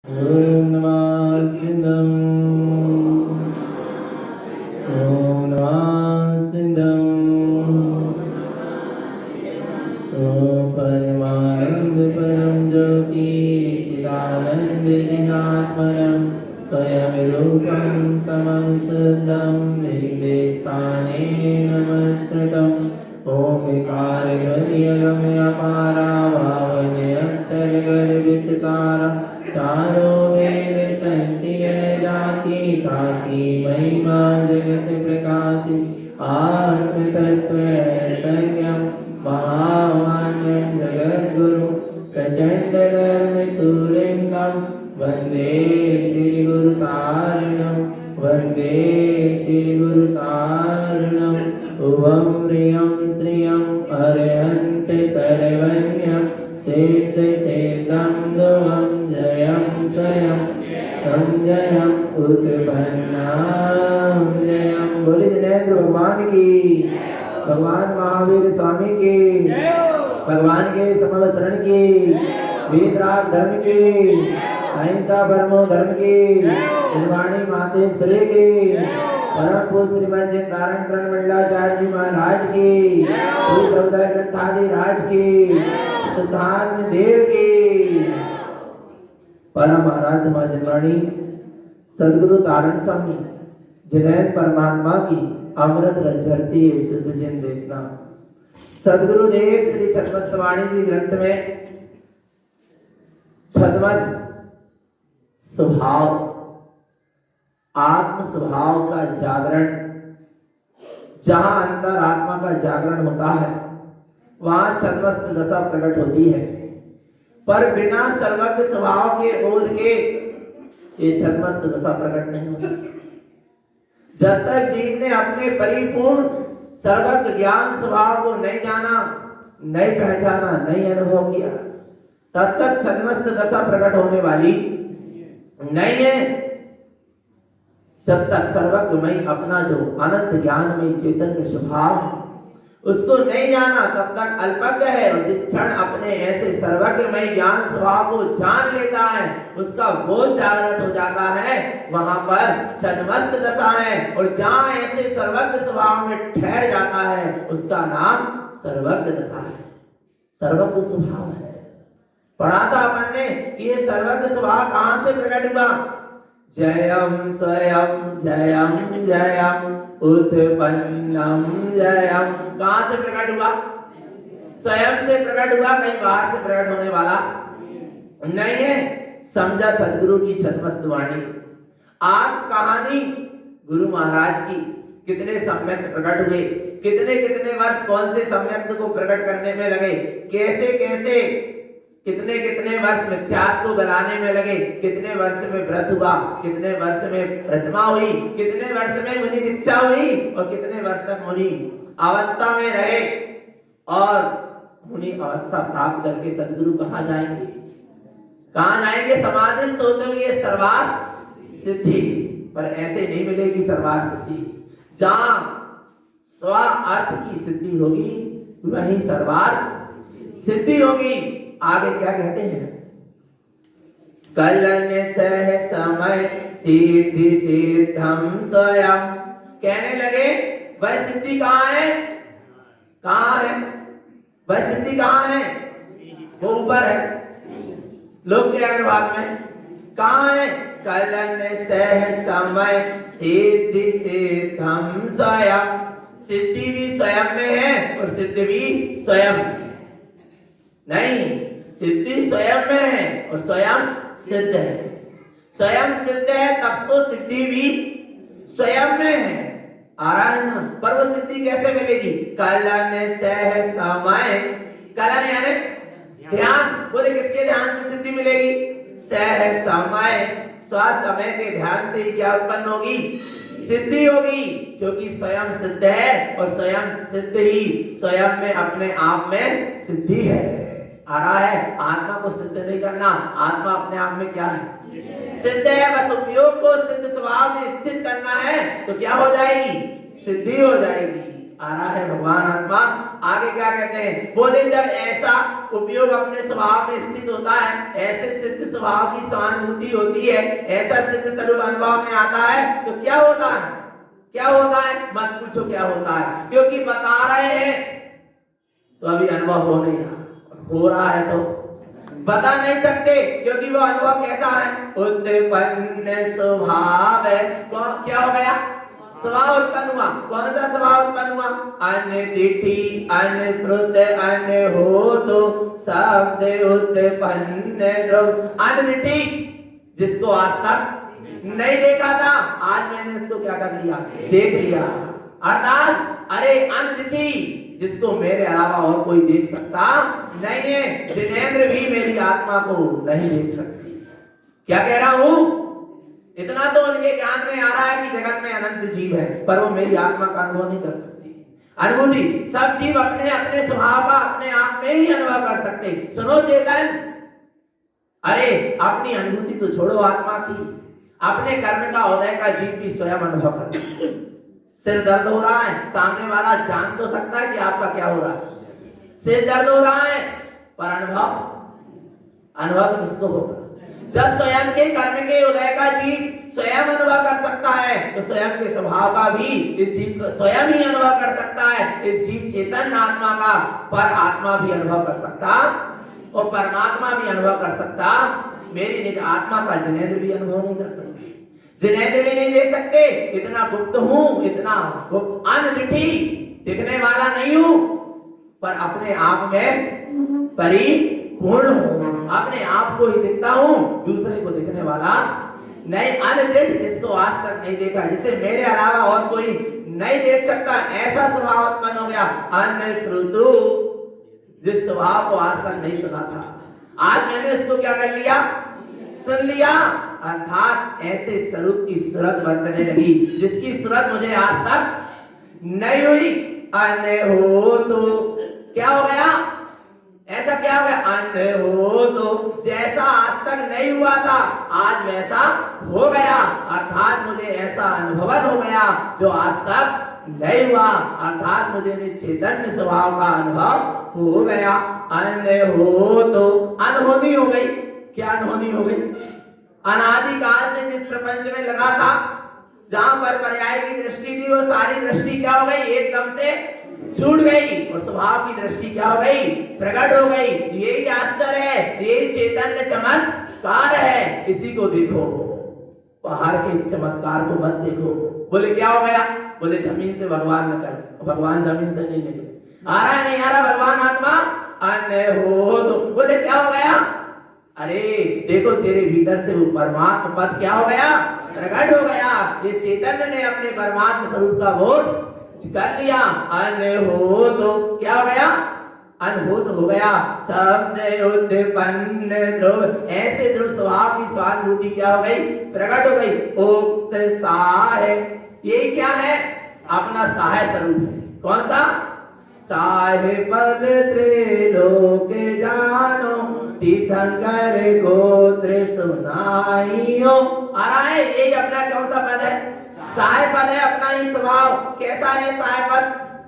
ओम नमः सिद्धम ओम नमः सिद्धम ओम परमानंद परम ज्योति चिदानंद जिनात्मनम स्वयं रूपम समं सिद्धम निर्देशाने नमस्कृतम ओम विकार ध्वनि अपारा भावने अक्षर गर्भित सारा चारों वेद संति जाति ताकि महिमा जगत प्रकाशि आत्म तत्व संयम महावान्यम जगत गुरु प्रचंड धर्म सूर्यंगम वंदे श्री गुरु तारणम वंदे श्री गुरु तारणम उवम प्रियम श्रियम अरहंत सर्वज्ञम सिद्ध सिद्धम ध्रुवम जयम स्वयं तम जयम उत्पन्नाम जयम। बोले जिनेन्द्र भगवान की, भगवान महावीर स्वामी की, भगवान के समवसरण की, वीतराग धर्म की, अहिंसा परमो धर्म की, निर्वाणी मातेश्वरी की, परम पूज्य श्रीमद जिंदारण कर्ण मंडलाचार्य जी महाराज की, श्री प्रभुदाय ग्रंथादि राज की, शुद्धात्म देव की, परम आराध्य मां जनवाणी सदगुरु तारण स्वामी जिनैन परमात्मा की अमृत रजरती सिद्ध जिन देशना सदगुरु देव श्री छद्मस्तवाणी जी ग्रंथ में छद्मस्त स्वभाव आत्म स्वभाव का जागरण, जहां अंतर आत्मा का जागरण होता है वहां छद्मस्त दशा प्रकट होती है। पर बिना सर्वज्ञ स्वभाव के बोध के ये छद्मस्त दशा प्रकट नहीं होती। जब तक जीव ने अपने परिपूर्ण सर्वज्ञ ज्ञान स्वभाव को नहीं जाना, नहीं पहचाना, नहीं अनुभव किया, तब तक छद्मस्त दशा प्रकट होने वाली नहीं है। जब तक सर्वज्ञमय अपना जो अनंत ज्ञानमय चैतन्य स्वभाव है उसको नहीं जाना, तब तक अल्पज्ञ है। और जिस क्षण अपने ऐसे सर्वज्ञमय ज्ञान स्वभाव को जान लेता है, उसका बोध जागृत हो जाता है, वहां पर छद्मस्त दशा है। और जहां ऐसे सर्वज्ञ स्वभाव में ठहर जाता है उसका नाम सर्वज्ञ दशा है, सर्वज्ञ स्वभाव है। पढ़ा था अपन ने कि ये सर्वज्ञ स्वभाव कहां से प्रकट हुआ? जयम स्वयं जयम जयम उत्पन्नम जयम। कहां से प्रकट हुआ? स्वयं से प्रकट हुआ, कहीं बाहर से प्रकट होने वाला नहीं है। समझा सदगुरु की छद्मस्त वाणी। आज कहानी गुरु महाराज की कितने सम्यक प्रकट हुए, कितने कितने वर्ष कौन से सम्यक को प्रकट करने में लगे, कैसे कैसे कितने कितने वर्ष मिथ्यात्व को गलाने में लगे, कितने वर्ष में व्रत हुआ, कितने वर्ष में प्रतिमा हुई, कितने वर्ष में मुनि दीक्षा हुई, और कितने वर्ष तक मुनि अवस्था में रहे। और मुनि अवस्था प्राप्त करके सदगुरु कहाँ जाएंगे? कहाँ जाएंगे? समाधिस्थ होते हुए सर्वार्थ सिद्धि। पर ऐसे नहीं मिलेगी सर्वार्थ सिद्धि। जहां स्व अर्थ की सिद्धि होगी वहीं सर्वार्थ सिद्धि होगी। आगे क्या कहते हैं? कलन सह समय सिद्धि सिद्धम स्वयं। कहने लगे वह सिद्धि कहाँ है? कहाँ है वह सिद्धि? कहाँ है? वो ऊपर है, लोक के अग्रभाग में। कहाँ है? कलन सह समय सिद्धि सिद्धम स्वयं। सिद्धि भी स्वयं में है और सिद्धि भी स्वयं नहीं, सिद्धि स्वयं में है और स्वयं सिद्ध है। स्वयं सिद्ध है तब तो सिद्धि भी स्वयं में है। आ रहा है ना? पर वो सिद्धि कैसे मिलेगी? कलन सह समय। कलन यानी ध्यान। बोले किसके ध्यान से सिद्धि मिलेगी? सह समय, स्व समय के ध्यान से ही क्या उत्पन्न होगी? सिद्धि होगी। क्योंकि स्वयं सिद्ध है और स्वयं सिद्ध ही स्वयं में अपने आप में सिद्धि है। आ रहा है? आत्मा को सिद्ध नहीं करना, आत्मा अपने आप में क्या है? सिद्ध है। बस उपयोग को सिद्ध स्वभाव में स्थित करना है तो क्या हो जाएगी? सिद्धि हो जाएगी। आ रहा है भगवान आत्मा आगे क्या कहते हैं, बोले जब ऐसा उपयोग अपने स्वभाव में स्थित होता है, ऐसे सिद्ध स्वभाव की सहानुभूति होती है, ऐसा सिद्ध स्वरूप अनुभव में आता है, तो क्या होता है, क्या होता है, मत पूछो क्या होता है, क्योंकि बता रहे हैं तो अभी अनुभव हो नहीं रहा, हो रहा है तो बता नहीं सकते, क्योंकि वो अनुभव कैसा है, उत्पन्न स्वभाव है। क्या हो गया, स्वभाव उत्पन्न हुआ। कौन सा स्वभाव उत्पन्न हुआ, अन्य दिठी अन्य श्रुत अन्य हो तो शब्द उत्पन्न द्रव। अन्य दिठी जिसको आज तक नहीं देखा था, आज मैंने इसको क्या कर लिया, देख लिया। अर्थात अरे अन्य दिठी जिसको मेरे अलावा और कोई देख सकता नहीं है, जिनेंद्र भी मेरी आत्मा को नहीं देख सकती। क्या कह रहा हूं, इतना तो उनके ज्ञान में आ रहा है कि जगत में अनंत जीव है, पर वो मेरी आत्मा का अनुभव नहीं कर सकती। अनुभूति सब जीव अपने अपने स्वभाव का अपने आप में ही अनुभव कर सकते। सुनो चेतन, अरे अपनी अनुभूति तो छोड़ो आत्मा की, अपने कर्म का उदय का जीव भी स्वयं अनुभव करता है। सिर दर्द हो रहा है, सामने वाला जान तो सकता है कि आपका क्या हो रहा है। सिर दर्द हो रहा है, पर अनुभव तो किसको होगा, जब स्वयं के कर्म के उदय का जीव स्वयं अनुभव कर सकता है, तो स्वयं के स्वभाव का भी इस जीव को स्वयं ही अनुभव कर सकता है। इस जीव चेतन आत्मा का पर आत्मा भी अनुभव कर सकता और परमात्मा भी अनुभव कर सकता, मेरी निज आत्मा का जिनेंद्र भी अनुभव नहीं कर सकते, जिनेंद्र भी नहीं देख सकते। इतना गुप्त हूं, इतना गुप्त अनदिठी दिखने वाला नहीं हूं, पर अपने आप में परिपूर्ण हूं, अपने आप को ही दिखता हूं, दूसरे को दिखने वाला नहीं। अनदिठ जिसको आज तक नहीं देखा, जिसे मेरे अलावा और कोई नहीं देख सकता, ऐसा स्वभाव उत्पन्न हो गया। अन्य श्रुतु जिस स्वभाव को आज तक नहीं सुना था, आज मैंने उसको क्या कर लिया, सुन लिया। अर्थात ऐसे स्वरूप की सूरत बरतने लगी जिसकी सूरत मुझे आज तक नहीं हुई। अन्य हो तो क्या हो गया, ऐसा क्या हो गया, अन्य हो तो जैसा आज तक नहीं हुआ था आज वैसा हो गया। अर्थात मुझे ऐसा अनुभवन हो गया जो आज तक नहीं हुआ, अर्थात मुझे चैतन्य स्वभाव का अनुभव हो गया। अन्य हो तो अनहोनी हो गई। क्या अनहोनी हो गई, अनादिकाल से जिस प्रपंच में लगा था, जहां पर पर्याय की दृष्टि थी, वो सारी दृष्टि क्या हो गई, एकदम से छूट गई और स्वभाव की दृष्टि क्या हो गई, प्रकट हो गई। यही आश्चर्य है, यही चैतन्य चमत्कार है। इसी को देखो, पहाड़ के चमत्कार को मत देखो। बोले क्या हो गया, बोले जमीन से भगवान निकल, भगवान जमीन से नहीं निकले, आ रहा है नहीं आ रहा भगवान आत्मा। अन्य हो तो बोले क्या हो गया, अरे देखो तेरे भीतर से वो परमात्मा पद क्या हो गया, प्रकट हो गया। ये चैतन्य ने अपने परमात्मा स्वरूप का बोध कर लिया। अन्य हो तो क्या हो गया, अनहोत हो गया। शब्द उत्पन्न ध्रुव, ऐसे ध्रुव स्वभाव की स्वानुभूति क्या हो गई, प्रकट हो गई। उक्त साह, ये क्या है, अपना साह स्वरूप है। कौन सा, साहे पद त्रिलोक जानो, तीर्थंकर गोत्र सुनाइयो। आ रहा है, ये अपना कौन सा पद है, साहे पद है, अपना ही स्वभाव। कैसा है साहे पद,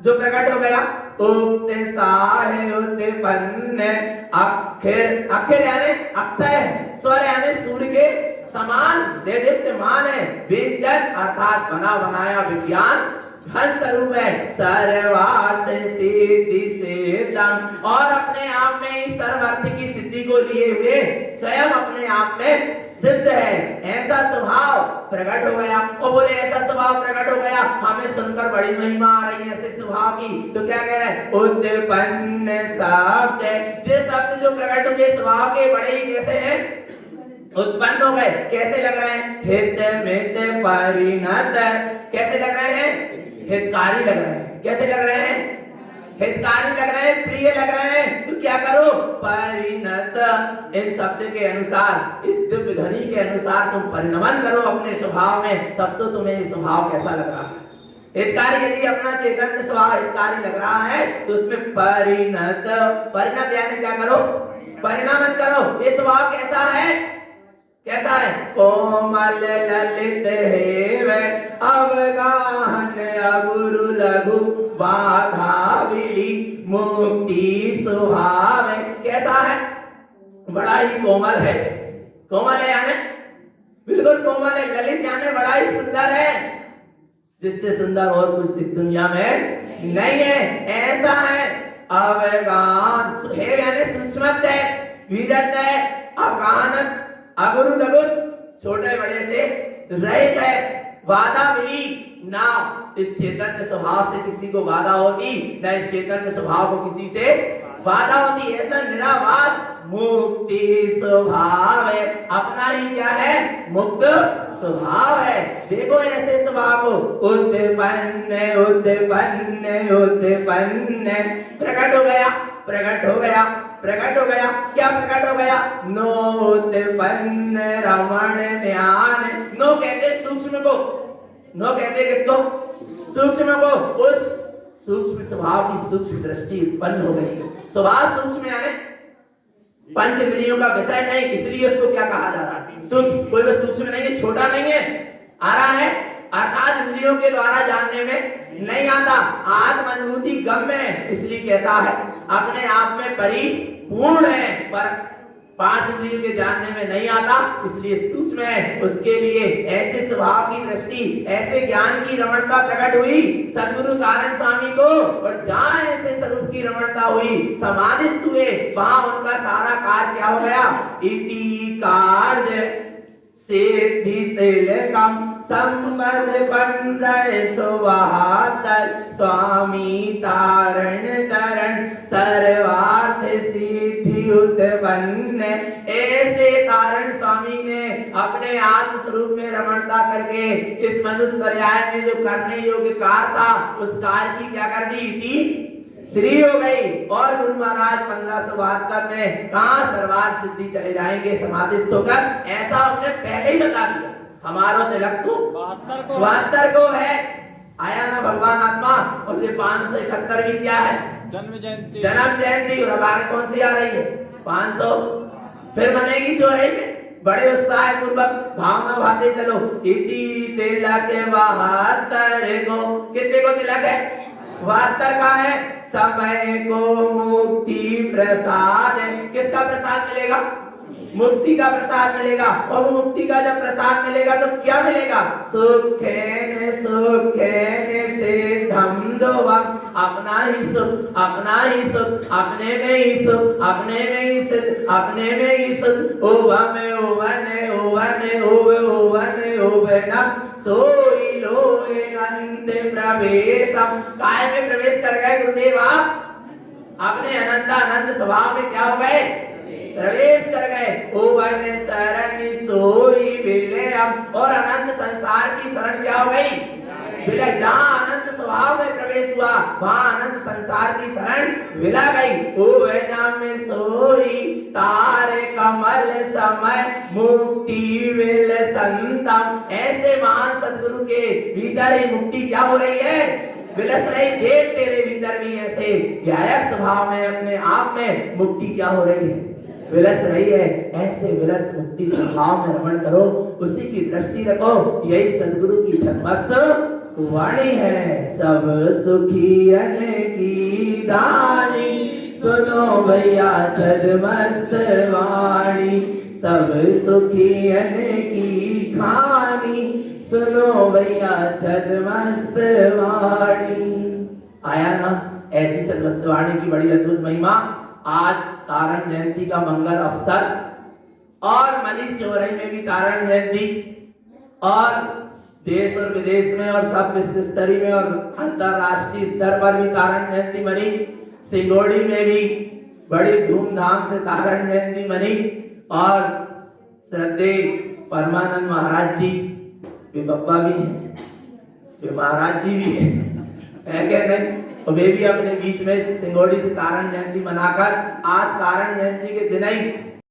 जो प्रकट हो गया। उक्त साहे उत्पन्न अक्षर, अक्षर यानी अक्षय, स्वर यानी सूर्य के समान देदीप्यमान है। व्यंजन अर्थात बना बनाया विज्ञान घन स्वरूप है। सर्वार्थ सिद्धि सिद्धम, और अपने आप में ही सर्वार्थ की सिद्धि को लिए हुए स्वयं अपने आप में सिद्ध है। ऐसा स्वभाव प्रकट हो गया। और बोले ऐसा स्वभाव प्रकट हो गया, हमें सुनकर बड़ी महिमा आ रही है ऐसे स्वभाव की। तो क्या कह रहे हैं, उत्पन्न शब्द, ये शब्द जो प्रकट हुए स्वभाव के बड़े ही कैसे हैं, उत्पन्न हो गए। कैसे लग रहे हैं, हित मित परिणत, कैसे लग रहे हैं, हितकारी लग रहे हैं। कैसे लग रहे हैं, हितकारी लग रहे हैं, प्रिय लग रहे हैं। तो क्या करो, परिणत, इन शब्द के अनुसार, इस दिव्य ध्वनि के अनुसार तुम परिणमन करो अपने स्वभाव में, तब तो तुम्हें ये स्वभाव कैसा लग रहा है। हितकारी यदि अपना चैतन्य स्वभाव हितकारी लग रहा है तो उसमें परिणत, परिणत यानी क्या करो, परिणमन करो। ये स्वभाव कैसा है, कैसा है, कोमल ललित हेव अवगाहन अगुरु लघु बाधा बिली मुक्ति स्वभाव। कैसा है? बड़ा ही कोमल है। कोमल है यानी बिल्कुल कोमल है, ललित यानी बड़ा ही सुंदर है, जिससे सुंदर और कुछ इस दुनिया में नहीं है। ऐसा है अवगान है यानी सूक्ष्मत है, विदत है, अवगाहन अगुरु लघु छोटे बड़े से रहित है, बाधा मिली ना इस चैतन्य स्वभाव से किसी को बाधा होती, ना इस चैतन्य स्वभाव को किसी से बाधा होती। ऐसा निरावाद मुक्ति स्वभाव है, अपना ही क्या है? मुक्त स्वभाव है। देखो ऐसे स्वभाव को उत्पन्न उत्पन्न उत्पन्न प्रकट हो गया, प्रकट हो गया, प्रकट हो गया। क्या प्रकट हो गया? नोत्पन्न रमण ध्यान। नो कहते सूक्ष्म को, नो कहते किसको? सूक्ष्म को। उस सूक्ष्म स्वभाव की सूक्ष्म दृष्टि उत्पन्न हो गई। स्वभाव सूक्ष्म यानी पंच इंद्रियों का विषय नहीं, इसलिए उसको क्या कहा जा रहा है? सूक्ष्म। कोई भी सूक्ष्म नहीं है, छोटा नहीं है, आ रहा है अर्थात इंद्रियों के द्वारा जानने में नहीं आता, आत्म अनुभूति गम्य है, इसलिए कैसा है? अपने आप में परिपूर्ण है, पर पांच इंद्रियों के जानने में नहीं आता, इसलिए सूक्ष्म है। उसके लिए ऐसे स्वभाव की दृष्टि, ऐसे ज्ञान की रमणता प्रकट हुई सद्गुरु तारण स्वामी को, और जहां ऐसे स्वरूप की रमणता हुई, समाधिस्थ हुए, वहां उनका सारा कार्य क्या हो गया? इति कार्य सिद्धि तिलकम संबंध पंद्रह सुबहातर स्वामी तारण तरण सर्वार्थ सिद्धि उत्पन्न। ऐसे तारण स्वामी ने अपने आत्म स्वरूप में रमणता करके इस मनुष्य पर्याय में जो करने योग्य कार्य था, उस कार्य की क्या कर दी? इति श्री हो गई। और गुरु महाराज 1572 में कहां सर्वार्थ सिद्धि चले जाएंगे समाधिस्थ होकर, ऐसा हमने पहले ही बता दिया। हमारो तिलक तो 72 को है, आया ना भगवान आत्मा। और ये 571 क्या है? जन्म जयंती। जन्म जयंती। और अब आगे कौन सी आ रही है? 500 फिर बनेगी चौराई में। बड़े उत्साह पूर्वक भावना भाते चलो। इति तिलक 72 को, कितने को तिलक है? 72 का है। समय को मुक्ति प्रसाद है। किसका प्रसाद मिलेगा? मुक्ति का प्रसाद मिलेगा। और वो मुक्ति का जब प्रसाद मिलेगा तो क्या मिलेगा? सुखेन सुखेन सिद्धम दोवम। अपना ही सुख, अपना ही सुख, अपने में ही सुख, अपने में ही सिद्ध, अपने में ही सुख। ओवम ओवन ओवन ओव ओवन ओवनम सोई लोए अनंत प्रवेशम। काय में प्रवेश कर गए गुरुदेव आप? अपने अनंत आनंद स्वभाव में क्या हो गए? प्रवेश कर गए। ओवन शरण सोई विलयम। और अनंत संसार की शरण क्या हो गई? विलय। जहां अनंत स्वभाव में प्रवेश हुआ, वहां अनंत संसार की शरण विला गई। ओवनम में सोई तारे कमल समय मुक्ति विल संतम। ऐसे महान सद्गुरु के भीतर ही मुक्ति क्या हो रही है? विलस रही। देख तेरे भीतर भी ऐसे गायक स्वभाव में अपने आप में मुक्ति क्या हो रही है? विलस रही है। ऐसे विलस मुक्ति स्वभाव में रमण करो, उसी की दृष्टि रखो। यही सद्गुरु की छद्मस्त वाणी है। सब सुखियन की दानी सुनो भैया छद्मस्त वाणी। सब सुखियन की खानी सुनो भैया छद्मस्त वाणी। आया ना ऐसी छद्मस्त वाणी की बड़ी अद्भुत महिमा। आज तारण जयंती का मंगल अवसर, और मली चौराई में भी तारण जयंती, और देश और विदेश में और सब विश्व स्तरीय में और अंतरराष्ट्रीय स्तर पर भी तारण जयंती मनी। सिंगोड़ी में भी बड़ी धूमधाम से तारण जयंती मनी। और श्रद्धेय परमानंद महाराज जी वे बप्पा भी हैं, वे महाराज जी भी है क्या नहीं? वे भी अपने बीच में सिंगोड़ी से तारण जयंती मनाकर आज तारण जयंती के दिन ही